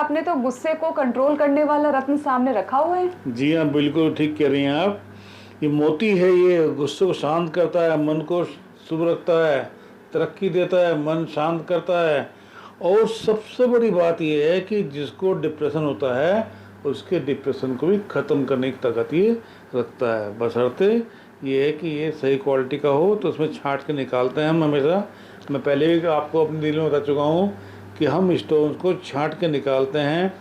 आपने तो गुस्से को कंट्रोल करने वाला रत्न सामने रखा हुआ है। जी हाँ, बिल्कुल ठीक कह रही हैं आप। ये मोती है, ये गुस्से को शांत करता है, मन को शुभ रखता है, तरक्की देता है, मन शांत करता है। और सबसे बड़ी बात ये है कि जिसको डिप्रेशन होता है उसके डिप्रेशन को भी ख़त्म करने की ताकत ये रखता है, बशर्ते ये है कि ये सही क्वालिटी का हो। तो उसमें छांट के निकालते हैं हम हमेशा। मैं पहले भी आपको अपने दिल में बता चुका हूँ कि हम स्टोन्स को छांट के निकालते हैं,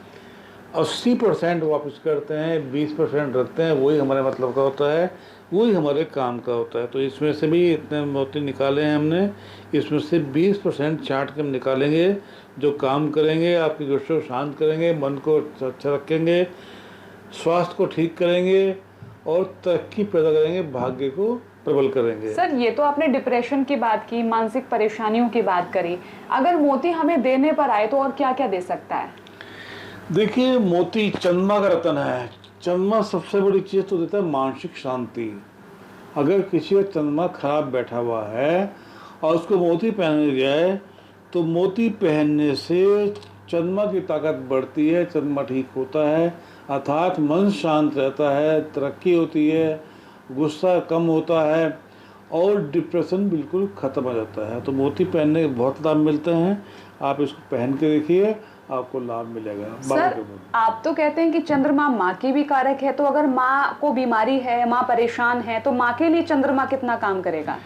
80% वापस करते हैं, 20% रखते हैं। वही हमारे मतलब का होता है, वही हमारे काम का होता है। तो इसमें से भी इतने मोती निकाले हैं हमने, इसमें से 20% छांट के हम निकालेंगे, जो काम करेंगे, आपके गुस्से को शांत करेंगे, मन को अच्छा रखेंगे, स्वास्थ्य को ठीक करेंगे और तरक्की पैदा करेंगे, भाग्य को प्रबल करेंगे। सर, ये तो आपने डिप्रेशन की बात की, मानसिक परेशानियों की बात करी। अगर मोती हमें देने पर आए तो और क्या क्या दे सकता है? देखिए, मोती चंद्रमा का रत्न है। चंद्रमा सबसे बड़ी चीज़ तो देता है मानसिक शांति। अगर किसी का चंद्रमा खराब बैठा हुआ है और उसको मोती पहनाया जाए तो मोती पहनने से चंद्रमा की ताकत बढ़ती है, चंद्रमा ठीक होता है, अर्थात मन शांत रहता है, तरक्की होती है, गुस्सा कम होता है और डिप्रेशन बिल्कुल ख़त्म हो जाता है। तो मोती पहनने के बहुत लाभ मिलते हैं। आप इसको पहन के देखिए, आपको लाभ मिलेगा। सर, आप तो कहते हैं कि चंद्रमा माँ की भी कारक है, तो अगर माँ को बीमारी है, माँ परेशान है, तो माँ के लिए चंद्रमा कितना काम करेगा?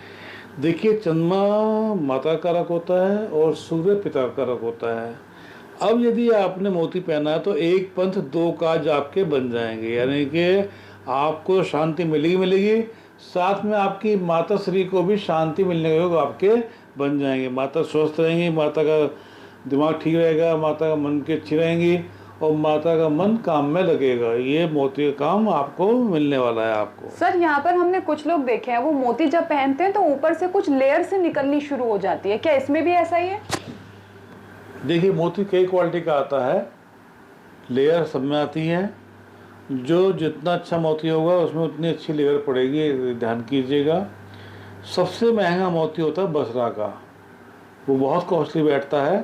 देखिए, चंद्रमा माता कारक होता है और सूर्य पिता कारक होता है। अब यदि आपने मोती पहना है तो एक पंथ दो काज आपके बन जाएंगे, यानी कि आपको शांति मिलेगी मिलेगी, साथ में आपकी माता श्री को भी शांति मिलने के योग आपके बन जाएंगे। माता स्वस्थ रहेंगी, माता का दिमाग ठीक रहेगा, माता का मन की अच्छी रहेंगी और माता का मन काम में लगेगा। ये मोती का काम आपको मिलने वाला है आपको। सर, यहाँ पर हमने कुछ लोग देखे हैं, वो मोती जब पहनते हैं तो ऊपर से कुछ लेयर से निकलनी शुरू हो जाती है, क्या इसमें भी ऐसा ही है? देखिए, मोती कई क्वालिटी का आता है, लेयर सब में आती है। जो जितना अच्छा मोती होगा उसमें उतनी अच्छी लेयर पड़ेगी, ध्यान कीजिएगा। सबसे महंगा मोती होता है बसरा का, वो बहुत कॉस्टली बैठता है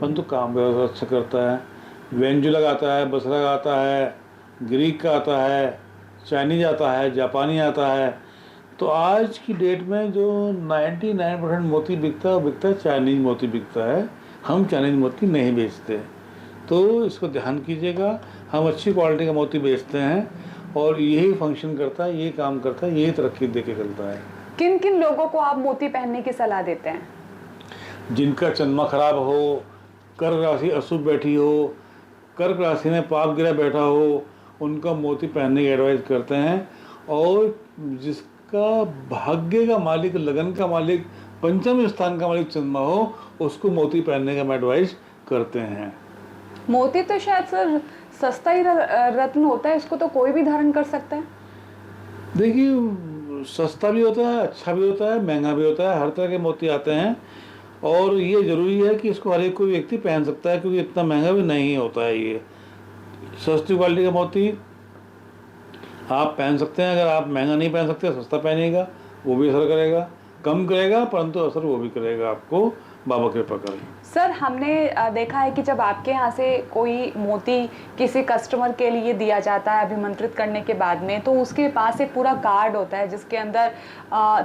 परंतु काम बहुत अच्छा करता है। वेंजुला आता है, बसरा का आता है, ग्रीक का आता है, चाइनीज आता है, जापानी आता है। तो आज की डेट में जो 99% मोती बिकता है वो बिकता है चाइनीज मोती बिकता है। हम चाइनीज मोती नहीं बेचते, तो इसको ध्यान कीजिएगा। हम अच्छी क्वालिटी का मोती बेचते हैं और यही फंक्शन करता है, यही काम करता है, यही तरक्की दे के चलता है। किन किन लोगों को आप मोती पहनने की सलाह देते हैं? जिनका चंद्रमा खराब हो, कर्क राशि अशुभ बैठी हो, कर्क राशि में पाप ग्रह बैठा हो, उनका मोती पहनने की एडवाइस करते हैं। और जिसका भाग्य का मालिक, लगन का मालिक, पंचम स्थान का मालिक चंद्रमा हो, उसको मोती पहनने का हम एडवाइस करते हैं। मोती तो शायद सर सस्ता ही रत्न होता है, इसको तो कोई भी धारण कर सकता है। देखिए, सस्ता भी होता है, अच्छा भी होता है, महंगा भी होता है, हर तरह के मोती आते हैं। और ये ज़रूरी है कि इसको हर एक कोई व्यक्ति पहन सकता है, क्योंकि इतना महंगा भी नहीं होता है। ये सस्ती क्वालिटी का मोती आप पहन सकते हैं। अगर आप महंगा नहीं पहन सकते, सस्ता पहनिएगा, वो भी असर करेगा, कम करेगा परंतु असर वो भी करेगा आपको, बाबा कृपा करें। सर, हमने देखा है कि जब आपके यहाँ से कोई मोती किसी कस्टमर के लिए दिया जाता है अभिमंत्रित करने के बाद में, तो उसके पास एक पूरा कार्ड होता है जिसके अंदर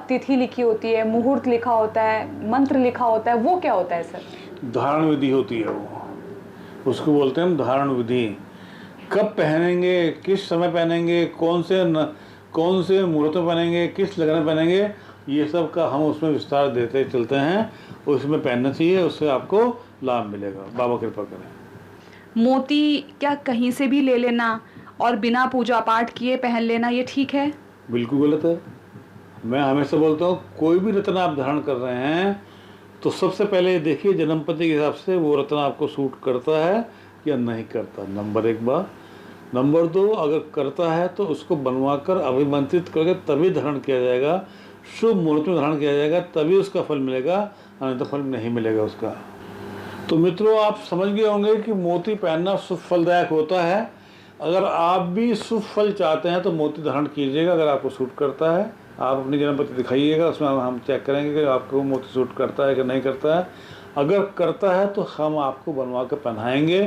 तिथि लिखी होती है, मुहूर्त लिखा होता है, मंत्र लिखा होता है। वो क्या होता है सर? धारण विधि होती है वो, उसको बोलते हैं हम धारण विधि। कब पहनेंगे, किस समय पहनेंगे, कौन से मुहूर्त में पहनेंगे, किस लगन में पहनेंगे, ये सब का हम उसमें विस्तार देते चलते हैं। उसमें पहनना चाहिए, उससे आपको लाभ मिलेगा, बाबा कृपा करें। मोती क्या कहीं से भी ले लेना और बिना पूजा पाठ किए पहन लेना ये ठीक है? बिल्कुल गलत है। मैं हमेशा बोलता हूँ, कोई भी रत्न आप धारण कर रहे हैं तो सबसे पहले देखिए जन्मपति के हिसाब से वो रत्न आपको सूट करता है या नहीं करता, नंबर 1 बात। नंबर 2, अगर करता है तो उसको बनवा कर अभिमंत्रित करके तभी धारण किया जाएगा, शुभ मुहूर्त में धारण किया जाएगा, तभी उसका फल मिलेगा, नहीं तो फल नहीं मिलेगा उसका। तो मित्रों, आप समझ गए होंगे कि मोती पहनना शुभ फलदायक होता है। अगर आप भी शुभ फल चाहते हैं तो मोती धारण कीजिएगा। अगर आपको सूट करता है, आप अपनी जन्मपति दिखाइएगा, उसमें हम चेक करेंगे कि आपको मोती सूट करता है कि नहीं करता है। अगर करता है तो हम आपको बनवा कर पहनाएंगे,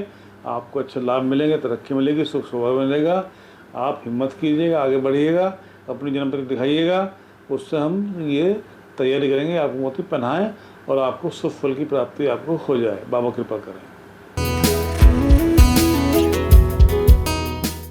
आपको अच्छे लाभ मिलेंगे, तरक्की मिलेगी, सुख स्वभाव मिलेगा। आप हिम्मत कीजिएगा, आगे बढ़िएगा, अपनी जन्मपत्री दिखाइएगा, उससे हम ये तैयारी करेंगे, आपको मोती पहनाएं और आपको शुभ फल की प्राप्ति आपको हो जाए। बाबा कृपा करें।